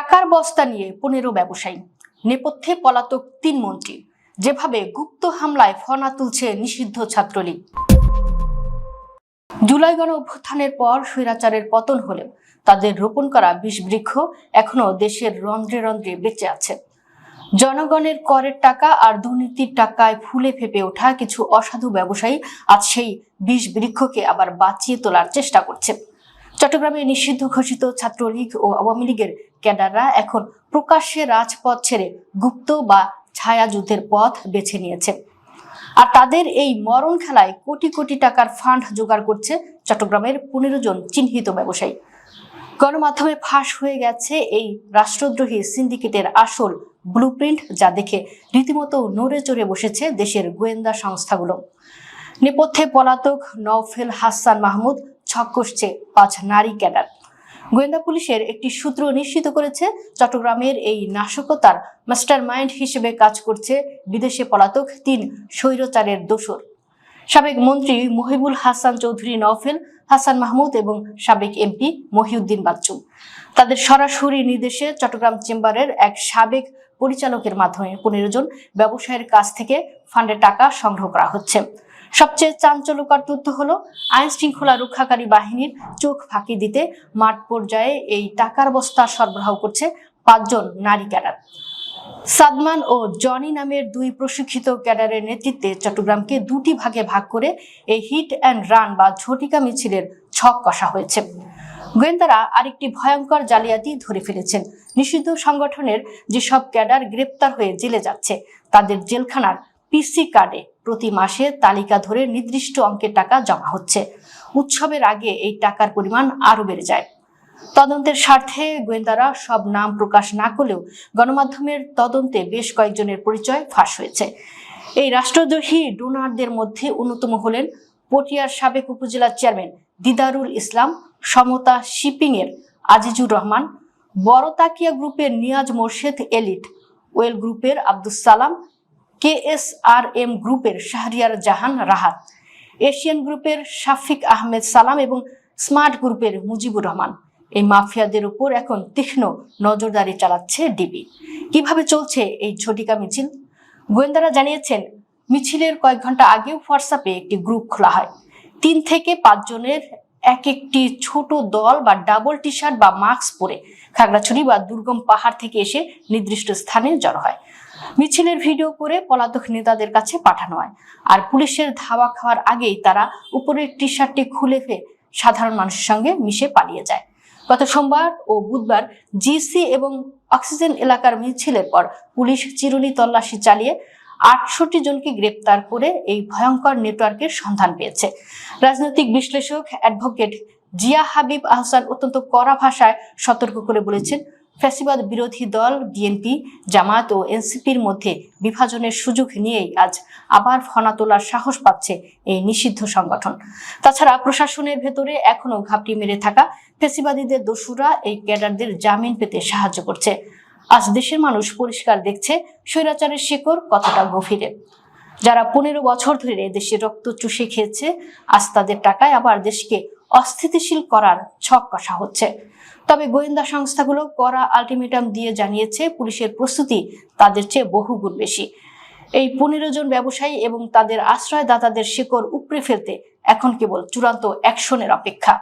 টাকার বস্তা নিয়ে 15 ব্যবসায়ী, নেপথ্যে পলাতক 3 মন্ত্রী, যেভাবে গুপ্ত হামলায় ফনা তুলছে নিষিদ্ধ ছাত্রলীগ। জুলাই গণ অভ্যুত্থানের পর স্বৈরাচারের পতন হলেও তাদের রোপণ করা বিষবৃক্ষ এখনো দেশের রন্ধ্রে রন্ধ্রে বেঁচে আছে। জনগণের করের টাকা আর দুর্নীতির টাকায় ফুলে ফেপে ওঠা কিছু অসাধু ব্যবসায়ী আজ সেই বিষবৃক্ষকে আবার বাঁচিয়ে তোলার চেষ্টা করছে। চট্টগ্রামে নিষিদ্ধ ঘোষিত ছাত্রলীগ ও আওয়ামী লীগের ক্যাডাররা এখন প্রকাশ্যে রাজপথ ছেড়ে গুপ্ত বা ছায়া যুদ্ধের পথ বেছে নিয়েছে। আর তাদের এই মরণ খেলায় কোটি কোটি টাকার ফান্ড জোগাড় করছে চট্টগ্রামের 15 জন চিহ্নিত ব্যবসায়ী। গণমাধ্যমে ফাঁস হয়ে গেছে এই রাষ্ট্রদ্রোহী সিন্ডিকেটের আসল ব্লুপ্রিন্ট, যা দেখে রীতিমতো নড়ে চড়ে বসেছে দেশের গোয়েন্দা সংস্থাগুলো। নেপথ্যে পলাতক নওফেল হাসান মাহমুদ, ছক কষছে 5 নারী ক্যাডার। গোয়েন্দা পুলিশের একটি সূত্র নিশ্চিত করেছে চট্টগ্রামের এই নাশকতার মাস্টার মাইন্ড হিসেবে কাজ করছে বিদেশে পলাতক 3 স্বৈরাচারের দোসর, সাবেক মন্ত্রী মহিবুল হাসান চৌধুরী নওফেল হাসান মাহমুদ এবং সাবেক এমপি মহিউদ্দিন বাচ্চু। তাদের সরাসরি নির্দেশে চট্টগ্রাম চেম্বারের এক সাবেক পরিচালকের মাধ্যমে 15 জন ব্যবসায়ীর কাছ থেকে ফান্ডের টাকা সংগ্রহ করা হচ্ছে। সবচেয়ে চাঞ্চল্যকর তথ্য হলো, আইন শৃঙ্খলা রক্ষাকারী বাহিনীর চোখ ফাঁকি দিতে মাঠ পর্যায়ে এই টাকার বস্তা সরবরাহ করছে 5 জন নারী ক্যাডার। সাদমান ও জনি নামের 2 প্রশিক্ষিত ক্যাডারের নেতৃত্বে চট্টগ্রামকে 2টি ভাগে ভাগ করে এই হিট অ্যান্ড রান বা ঝটিকা মিছিলের ছক কষা হয়েছে। গোয়েন্দারা আরেকটি ভয়ঙ্কর জালিয়াতি ধরে ফেলেছেন। নিষিদ্ধ সংগঠনের যেসব ক্যাডার গ্রেপ্তার হয়ে জেলে যাচ্ছে, তাদের জেলখানার পিসি কার্ডে প্রতি মাসে তালিকা ধরে নির্দিষ্ট অঙ্কের টাকা জমা হচ্ছে। উৎসবের আগে এই টাকার পরিমাণ আরো বেড়ে যায়। তদন্তের স্বার্থে গোয়েন্দারা সব নাম প্রকাশ না করলেও গণমাধ্যমের তদন্তে বেশ কয়েকজনের পরিচয় ফাঁস হয়েছে। এই রাষ্ট্রদ্রোহী ডোনারদের মধ্যে অন্যতম হলেন পটিয়ার সাবেক উপজেলা চেয়ারম্যান দিদারুল ইসলাম, সমতা শিপিং এর আজিজুর রহমান, বড়তাকিয়া গ্রুপের নিয়াজ মোর্শেদ এলিট, ওয়েল গ্রুপের আব্দুস সালাম, KSRM গ্রুপের শাহরিয়ার জাহান রাহাত, এশিয়ান গ্রুপের শাফিক আহমেদ সালাম এবং স্মার্ট গ্রুপের মুজিবুর রহমান। এই মাফিয়াদের উপর এখন তীক্ষ্ণ নজরদারি চালাচ্ছে ডিবি। কিভাবে চলছে এই ঝটিকা মিছিল? গোয়েন্দারা জানিয়েছেন, মিছিলের কয়েক ঘন্টা আগেও হোয়াটসঅ্যাপে একটি গ্রুপ খোলা হয়। 3 থেকে 5 জনের একটি ছোট দল বা ডাবল টি শার্ট বা মাস্ক পরে খাগড়াছড়ি বা দুর্গম পাহাড় থেকে এসে নির্দিষ্ট স্থানে জড়ো হয়। মিছিলের ভিডিও করে পলাতক নেতাদের কাছে পাঠানো হয়, আর পুলিশের ধাওয়া খাওয়ার আগেই তারা উপরের টি শার্টটি খুলে ফেলে সাধারণ মানুষের সঙ্গে মিশে পালিয়ে যায়। গত সোমবার ও বুধবার জিসি এবং অক্সিজেন এলাকার মিছিলের পর পুলিশ চিরুনি তল্লাশি চালিয়ে 68 জনকে গ্রেপ্তার করে এই ভয়ঙ্কর নেটওয়ার্কের সন্ধান পেয়েছে। রাজনৈতিক বিশ্লেষক অ্যাডভোকেট জিয়া হাবিব আহসান অত্যন্ত কড়া ভাষায় সতর্ক করে বলেছেন, ফ্যাসিবাদ বিরোধী দল বিএনপি, জামায়াত ও এনসিপির মধ্যে বিভাজনের সুযোগ নিয়েই আজ আবার ফনা তোলার সাহস পাচ্ছে এই নিষিদ্ধ সংগঠন। তাছাড়া প্রশাসনের ভেতরে এখনো ঘাপটি মেরে থাকা ফ্যাসিবাদীদের দোসররা এই ক্যাডারদের জামিন পেতে সাহায্য করছে। আজ দেশের মানুষ পরিষ্কার দেখছে স্বৈরাচারের শিকড় কতটা গভীরে। যারা 15 বছর ধরে দেশের রক্ত চুষে খেয়েছে, আজ তাদের টাকায় আবার দেশকে অস্থিতিশীল করার ছক কষা হচ্ছে। তবে গোয়েন্দা সংস্থাগুলো কড়া আলটিমেটাম দিয়ে জানিয়েছে, পুলিশের প্রস্তুতি তাদের চেয়ে বহুগুণ বেশি। এই 15 জন ব্যবসায়ী এবং তাদের আশ্রয়দাতাদের শিকড় উপড়ে ফেলতে এখন কেবল চূড়ান্ত অ্যাকশনের অপেক্ষা।